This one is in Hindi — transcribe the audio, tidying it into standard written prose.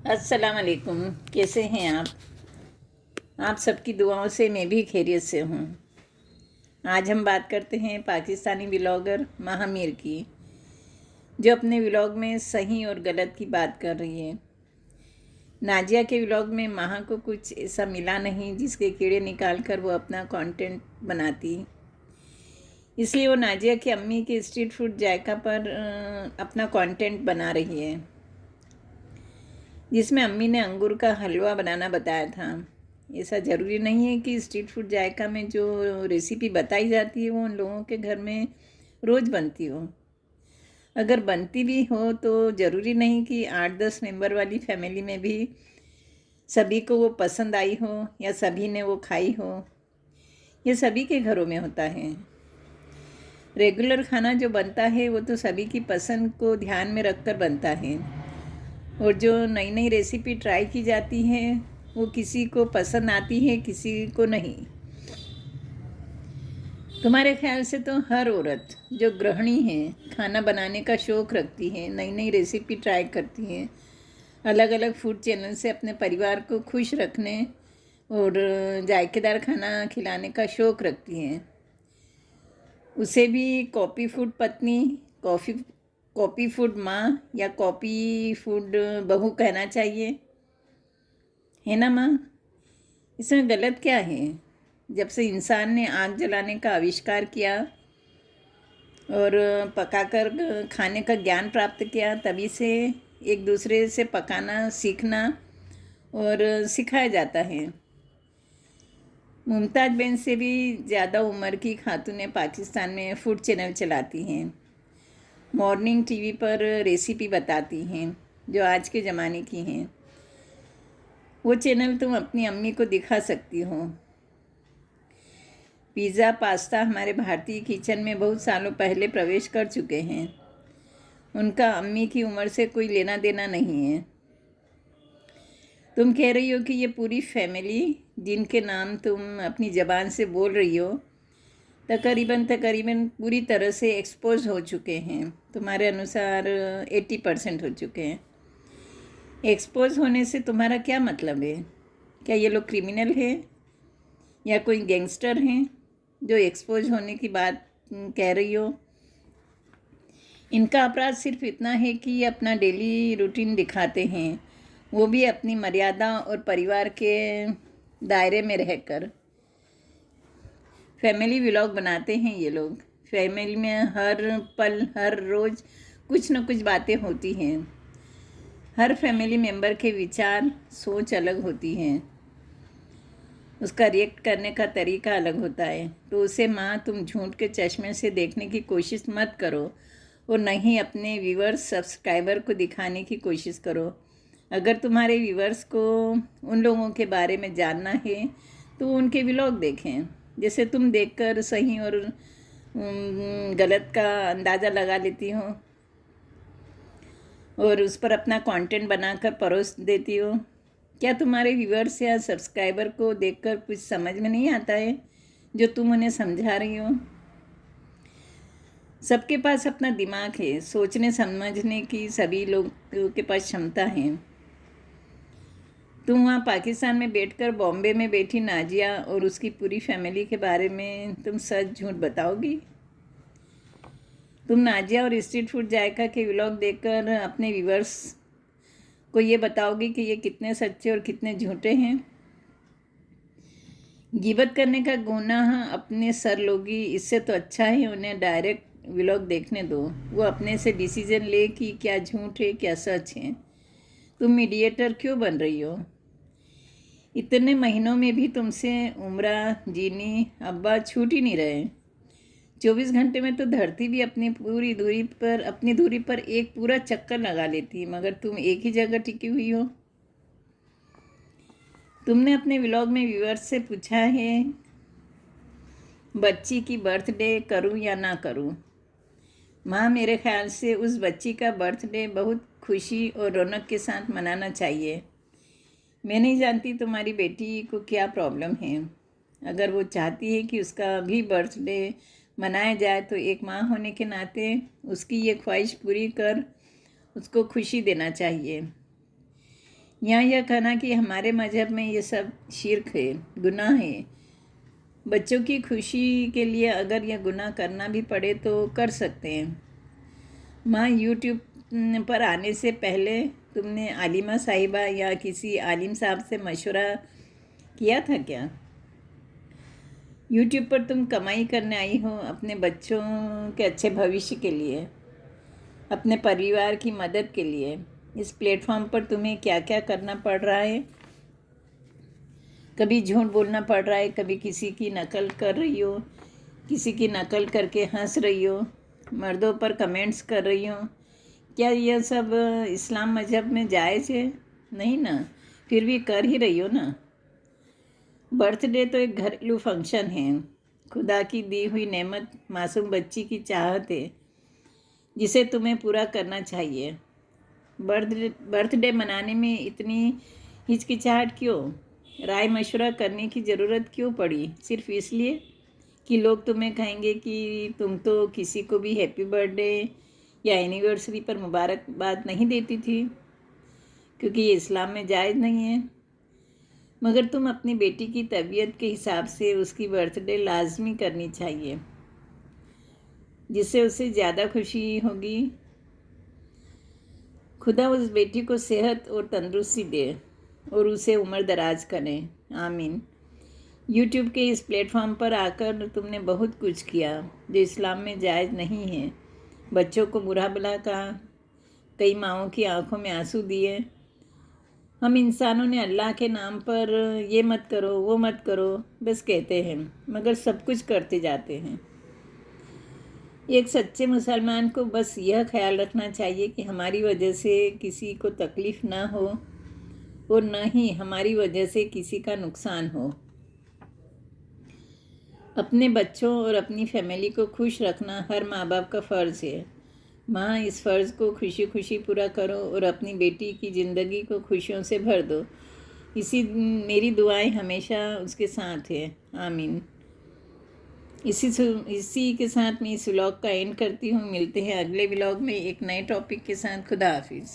अस्सलाम वालेकुम। कैसे हैं आप सबकी दुआओं से मैं भी खैरियत से हूँ। आज हम बात करते हैं पाकिस्तानी व्लॉगर महामीर की, जो अपने व्लॉग में सही और गलत की बात कर रही है। नाजिया के व्लॉग में माह को कुछ ऐसा मिला नहीं जिसके कीड़े निकाल कर वो अपना कंटेंट बनाती, इसलिए वो नाजिया की अम्मी के स्ट्रीट फूड जायका पर अपना कंटेंट बना रही है, जिसमें अम्मी ने अंगूर का हलवा बनाना बताया था। ऐसा ज़रूरी नहीं है कि स्ट्रीट फूड जायका में जो रेसिपी बताई जाती है वो उन लोगों के घर में रोज़ बनती हो। अगर बनती भी हो तो ज़रूरी नहीं कि 8-10 मेंबर वाली फैमिली में भी सभी को वो पसंद आई हो या सभी ने वो खाई हो। ये सभी के घरों में होता है। रेगुलर खाना जो बनता है वो तो सभी की पसंद को ध्यान में रखकर बनता है, और जो नई नई रेसिपी ट्राई की जाती है वो किसी को पसंद आती है, किसी को नहीं। तुम्हारे ख्याल से तो हर औरत जो गृहिणी है, खाना बनाने का शौक़ रखती है, नई नई रेसिपी ट्राई करती है, अलग अलग फूड चैनल से अपने परिवार को खुश रखने और जायकेदार खाना खिलाने का शौक़ रखती है, उसे भी कॉपी फूड पत्नी, कॉपी फूड माँ या कॉपी फूड बहू कहना चाहिए, है ना माँ? इसमें गलत क्या है? जब से इंसान ने आग जलाने का आविष्कार किया और पकाकर खाने का ज्ञान प्राप्त किया, तभी से एक दूसरे से पकाना सीखना और सिखाया जाता है। मुमताज़ बेन से भी ज़्यादा उम्र की खातूनें पाकिस्तान में फूड चैनल चलाती हैं, मॉर्निंग टीवी पर रेसिपी बताती हैं जो आज के ज़माने की हैं। वो चैनल तुम अपनी अम्मी को दिखा सकती हो। पिज़्ज़ा पास्ता हमारे भारतीय किचन में बहुत सालों पहले प्रवेश कर चुके हैं। उनका अम्मी की उम्र से कोई लेना देना नहीं है। तुम कह रही हो कि ये पूरी फैमिली जिनके नाम तुम अपनी ज़बान से बोल रही हो तकरीबन पूरी तरह से एक्सपोज हो चुके हैं। तुम्हारे अनुसार 80% हो चुके हैं। एक्सपोज होने से तुम्हारा क्या मतलब है? क्या ये लोग क्रिमिनल हैं या कोई गैंगस्टर हैं जो एक्सपोज होने की बात कह रही हो? इनका अपराध सिर्फ इतना है कि ये अपना डेली रूटीन दिखाते हैं, वो भी अपनी मर्यादा और परिवार के दायरे में रहकर। फैमिली व्लॉग बनाते हैं ये लोग। फैमिली में हर पल हर रोज़ कुछ न कुछ बातें होती हैं। हर फैमिली मेम्बर के विचार सोच अलग होती हैं, उसका रिएक्ट करने का तरीका अलग होता है। तो उसे माँ तुम झूठ के चश्मे से देखने की कोशिश मत करो और न ही अपने व्यूवर्स सब्सक्राइबर को दिखाने की कोशिश करो। अगर तुम्हारे व्यूवर्स को उन लोगों के बारे में जानना है तो उनके व्लॉग देखें, जैसे तुम देखकर सही और गलत का अंदाज़ा लगा लेती हो और उस पर अपना कंटेंट बनाकर परोस देती हो। क्या तुम्हारे व्यूअर्स या सब्सक्राइबर को देखकर कुछ समझ में नहीं आता है जो तुम उन्हें समझा रही हो? सबके पास अपना दिमाग है, सोचने समझने की सभी लोगों के पास क्षमता है। तुम वहाँ पाकिस्तान में बैठकर बॉम्बे में बैठी नाजिया और उसकी पूरी फैमिली के बारे में तुम सच झूठ बताओगी? तुम नाजिया और स्ट्रीट फूड जायका के व्लॉग देखकर अपने व्यूअर्स को ये बताओगी कि ये कितने सच्चे और कितने झूठे हैं? गिबत करने का गुनाह अपने सर लोगी, इससे तो अच्छा है उन्हें डायरेक्ट व्लॉग देखने दो, वो अपने से डिसीजन ले कि क्या झूठ है क्या सच है। तुम मीडिएटर क्यों बन रही हो? इतने महीनों में भी तुमसे उम्रा जीनी अब्बा छूट ही नहीं रहे। 24 घंटे में तो धरती भी अपनी दूरी पर एक पूरा चक्कर लगा लेती, मगर तुम एक ही जगह टिकी हुई हो। तुमने अपने व्लॉग में व्यूअर्स से पूछा है बच्ची की बर्थडे करूं या ना करूं? माँ, मेरे ख्याल से उस बच्ची का बर्थडे बहुत खुशी और रौनक के साथ मनाना चाहिए। मैं नहीं जानती तुम्हारी बेटी को क्या प्रॉब्लम है। अगर वो चाहती है कि उसका भी बर्थडे मनाया जाए तो एक माँ होने के नाते उसकी ये ख्वाहिश पूरी कर उसको खुशी देना चाहिए। यहाँ यह कहना कि हमारे मज़हब में ये सब शिर्क है, गुनाह है। बच्चों की खुशी के लिए अगर यह गुनाह करना भी पड़े तो कर सकते हैं। माँ, यूट्यूब पर आने से पहले तुमने आलिमा साहिबा या किसी आलिम साहब से मशवरा किया था क्या? यूट्यूब पर तुम कमाई करने आई हो अपने बच्चों के अच्छे भविष्य के लिए, अपने परिवार की मदद के लिए। इस प्लेटफॉर्म पर तुम्हें क्या क्या करना पड़ रहा है? कभी झूठ बोलना पड़ रहा है, कभी किसी की नकल कर रही हो, किसी की नकल करके हंस रही हो, मर्दों पर कमेंट्स कर रही हो। क्या यह सब इस्लाम मज़हब में जायज़ है? नहीं ना, फिर भी कर ही रही हो ना। बर्थडे तो एक घरेलू फंक्शन है, खुदा की दी हुई नेमत, मासूम बच्ची की चाहत है जिसे तुम्हें पूरा करना चाहिए। बर्थडे मनाने में इतनी हिचकिचाहट क्यों? राय मशवरा करने की ज़रूरत क्यों पड़ी? सिर्फ इसलिए कि लोग तुम्हें कहेंगे कि तुम तो किसी को भी हैप्पी बर्थडे या एनिवर्सरी पर मुबारकबाद नहीं देती थी, क्योंकि ये इस्लाम में जायज़ नहीं है। मगर तुम अपनी बेटी की तबीयत के हिसाब से उसकी बर्थडे लाजमी करनी चाहिए, जिससे उसे ज़्यादा खुशी होगी। खुदा उस बेटी को सेहत और तंदुरुस्ती दे और उसे उम्र दराज करे, आमीन। यूट्यूब के इस प्लेटफॉर्म पर आकर तुमने बहुत कुछ किया जो इस्लाम में जायज़ नहीं है। बच्चों को बुरा भला कहा, कई माँओं की आंखों में आंसू दिए। हम इंसानों ने अल्लाह के नाम पर ये मत करो वो मत करो बस कहते हैं, मगर सब कुछ करते जाते हैं। एक सच्चे मुसलमान को बस यह ख्याल रखना चाहिए कि हमारी वजह से किसी को तकलीफ़ ना हो और न ही हमारी वजह से किसी का नुकसान हो। अपने बच्चों और अपनी फैमिली को खुश रखना हर माँ बाप का फ़र्ज़ है। माँ, इस फ़र्ज़ को खुशी खुशी पूरा करो और अपनी बेटी की ज़िंदगी को खुशियों से भर दो। मेरी दुआएं हमेशा उसके साथ है, आमीन। इसी के साथ मैं इस व्लॉग का एंड करती हूँ। मिलते हैं अगले व्लॉग में एक नए टॉपिक के साथ। खुदा हाफिज़।